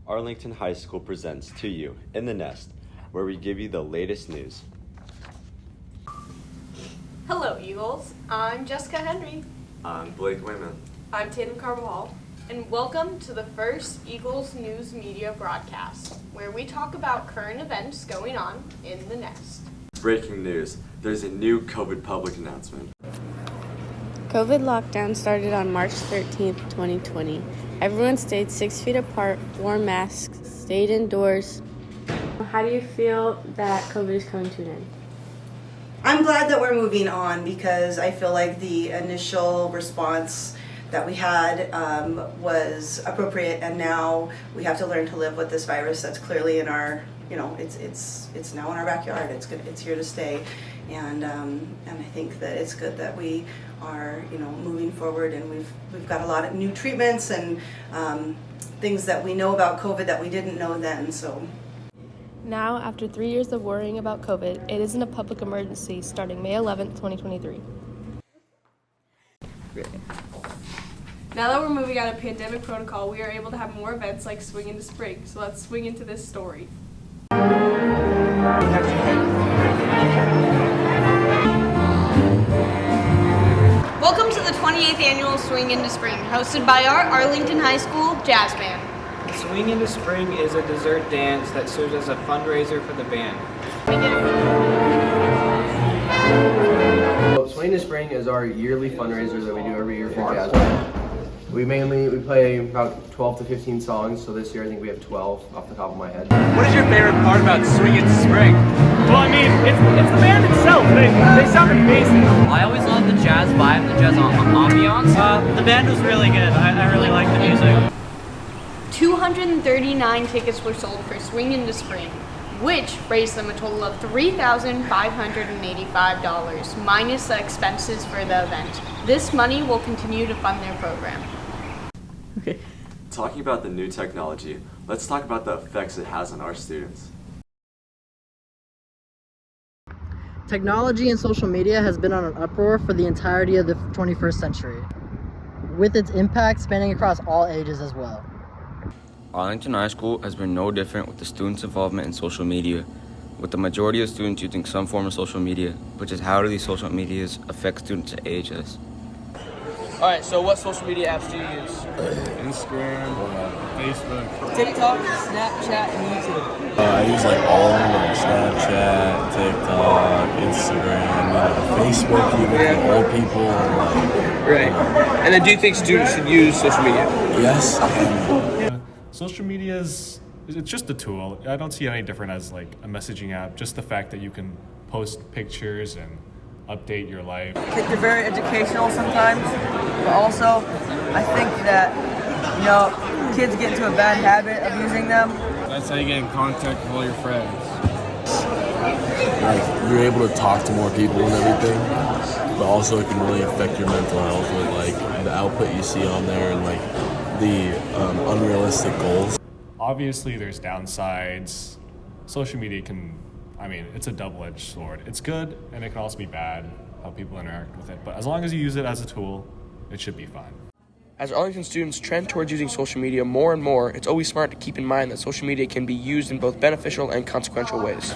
Arlington High School presents To You, In the Nest, where we give you the latest news. Hello, Eagles. I'm Jessica Henry. I'm Blake Wayman. I'm Tatum Carvajal. And welcome to the first Eagles News Media broadcast, where we talk about current events going on in the nest. Breaking news, there's a new COVID public announcement. COVID lockdown started on March 13th, 2020. Everyone stayed 6 feet apart, wore masks, stayed indoors. How do you feel that COVID is coming to an end? I'm glad that we're moving on because I feel like the initial response that we had was appropriate, and now we have to learn to live with this virus that's clearly in our, it's now in our backyard. It's here to stay, and I think that it's good that we are moving forward, and we've got a lot of new treatments and things that we know about COVID that we didn't know then. So. Now, after 3 years of worrying about COVID, it isn't a public emergency starting May 11th, 2023. Now that we're moving out of pandemic protocol, we are able to have more events like Swing into Spring. So let's swing into this story. Welcome to the 28th annual Swing into Spring, hosted by our Arlington High School Jazz Band. Swing into Spring is a dessert dance that serves as a fundraiser for the band. Swing into Spring is our yearly fundraiser that we do every year for Jazz Band. We play about 12 to 15 songs, so this year I think we have 12 off the top of my head. What is your favorite part about Swing into Spring? Well, I mean, it's the band itself. They sound amazing. I always love the jazz vibe, the jazz ambiance. The band was really good. I really like the music. 239 tickets were sold for Swing into Spring, which raised them a total of $3,585 minus the expenses for the event. This money will continue to fund their program. Okay. Talking about the new technology, let's talk about the effects it has on our students. Technology and social media has been on an uproar for the entirety of the 21st century, with its impact spanning across all ages as well. Arlington High School has been no different with the students' involvement in social media, with the majority of students using some form of social media, but just how do these social medias affect students at AHS? Alright, so what social media apps do you use? Instagram, Facebook, TikTok, Snapchat, and YouTube. I use all of them, like Snapchat, TikTok, Instagram, Facebook, even for old people. Right. And then do you think students should use social media? Yes. Social media it's just a tool. I don't see it any different as like a messaging app. Just the fact that you can post pictures and update your life. They're very educational sometimes, but also I think that kids get into a bad habit of using them. That's how you get in contact with all your friends. Like you're able to talk to more people and everything, but also it can really affect your mental health with like the output you see on there and like the unrealistic goals. Obviously, there's downsides. Social media it's a double-edged sword. It's good, and it can also be bad, how people interact with it. But as long as you use it as a tool, it should be fine. As Arlington students trend towards using social media more and more, it's always smart to keep in mind that social media can be used in both beneficial and consequential ways.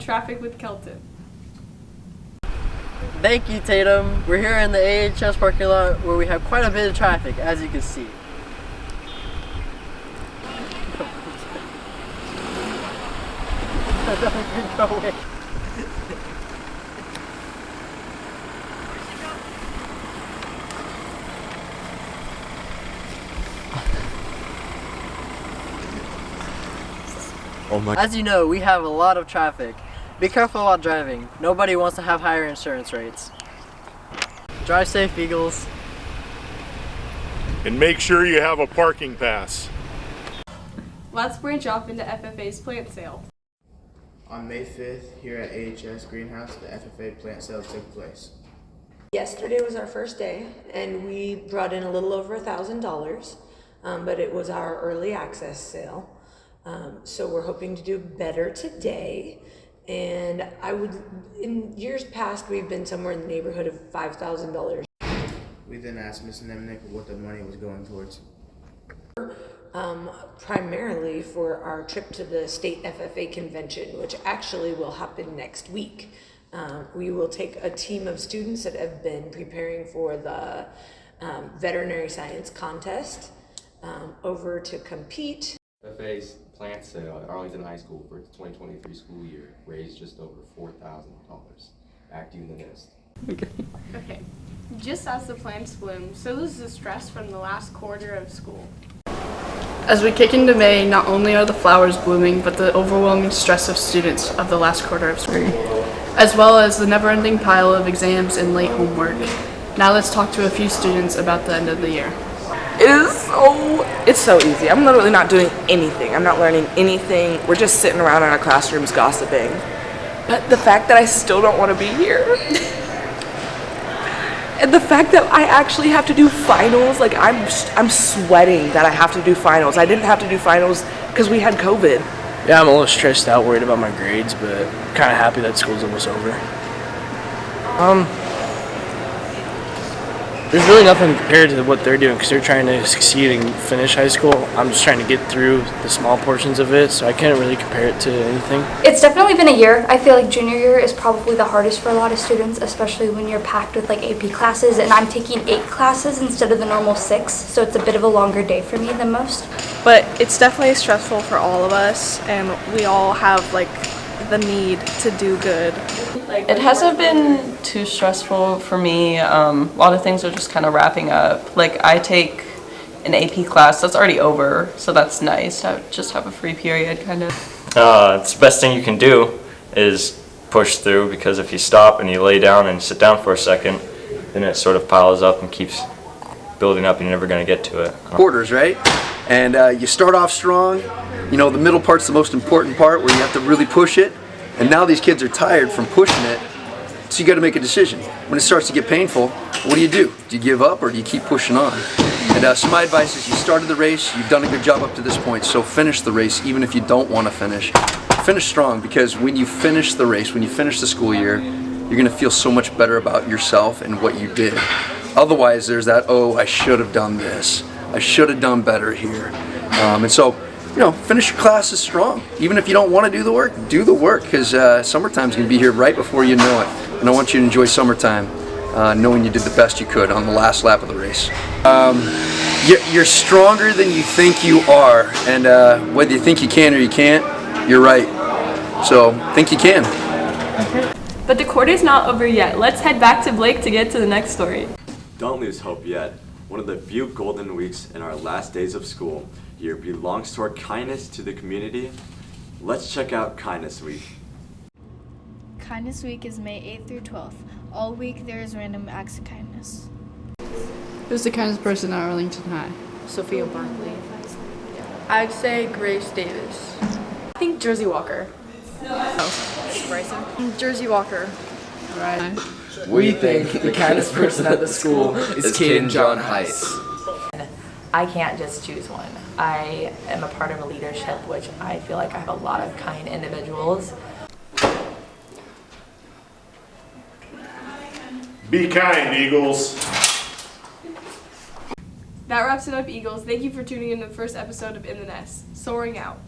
Traffic with Kelton. Thank you, Tatum. We're here in the AHS parking lot where we have quite a bit of traffic, as you can see. Go away. Oh my. As you know, we have a lot of traffic. Be careful while driving. Nobody wants to have higher insurance rates. Drive safe, Eagles. And make sure you have a parking pass. Let's branch off into FFA's Plant Sale. On May 5th, here at AHS Greenhouse, the FFA Plant Sale took place. Yesterday was our first day, and we brought in a little over $1,000, but it was our early access sale. So we're hoping to do better today. And in years past, we've been somewhere in the neighborhood of $5,000. We then asked Ms. Nemnick what the money was going towards. primarily for our trip to the state FFA convention, which actually will happen next week. We will take a team of students that have been preparing for the veterinary science contest over to compete. FFA's Plant Sale at Arlington High School for the 2023 school year raised just over $4,000. Back to you in the nest. Okay. Just as the plants bloom, so does the stress from the last quarter of school. As we kick into May, not only are the flowers blooming, but the overwhelming stress of students of the last quarter of school, as well as the never-ending pile of exams and late homework. Now let's talk to a few students about the end of the year. It's so easy. I'm literally not doing anything. I'm not learning anything. We're just sitting around in our classrooms gossiping. But the fact that I still don't want to be here. And the fact that I actually have to do finals, like I'm sweating that I have to do finals. I didn't have to do finals because we had COVID. Yeah, I'm a little stressed out, worried about my grades, but kind of happy that school's almost over. There's really nothing compared to what they're doing because they're trying to succeed and finish high school. I'm just trying to get through the small portions of it, so I can't really compare it to anything. It's definitely been a year. I feel like junior year is probably the hardest for a lot of students, especially when you're packed with like AP classes, and I'm taking 8 classes instead of the normal 6, so it's a bit of a longer day for me than most. But it's definitely stressful for all of us, and we all have like the need to do good. It hasn't been too stressful for me. A lot of things are just kind of wrapping up. Like I take an AP class that's already over, so that's nice to just have a free period kind of. It's the best thing you can do is push through, because if you stop and you lay down and sit down for a second, then it sort of piles up and keeps building up and you're never going to get to it. Quarters, right? And you start off strong. You know, the middle part's the most important part where you have to really push it. And now these kids are tired from pushing it, so you got to make a decision. When it starts to get painful, what do? Do you give up or do you keep pushing on? And so my advice is you started the race, you've done a good job up to this point, so finish the race even if you don't want to finish. Finish strong, because when you finish the race, when you finish the school year, you're going to feel so much better about yourself and what you did. Otherwise, there's that, oh, I should have done this. I should have done better here. And so, you know, finish your classes strong. Even if you don't want to do the work, because summertime's going to be here right before you know it. And I want you to enjoy summertime, knowing you did the best you could on the last lap of the race. You're stronger than you think you are, and whether you think you can or you can't, you're right. So, think you can. But the quarter's not over yet. Let's head back to Blake to get to the next story. Don't lose hope yet. One of the few golden weeks in our last days of school year belongs to our kindness to the community. Let's check out Kindness Week. Kindness Week is May 8th through 12th. All week there is random acts of kindness. Who's the kindest person at Arlington High? Sophia Barkley. I'd say Grace Davis. I think Jersey Walker. Bryson? Jersey Walker. All right. We think the kindest person at the school is Caden John Heights. I can't just choose one. I am a part of a leadership, which I feel like I have a lot of kind individuals. Be kind, Eagles. That wraps it up, Eagles. Thank you for tuning in to the first episode of In the Nest. Soaring out.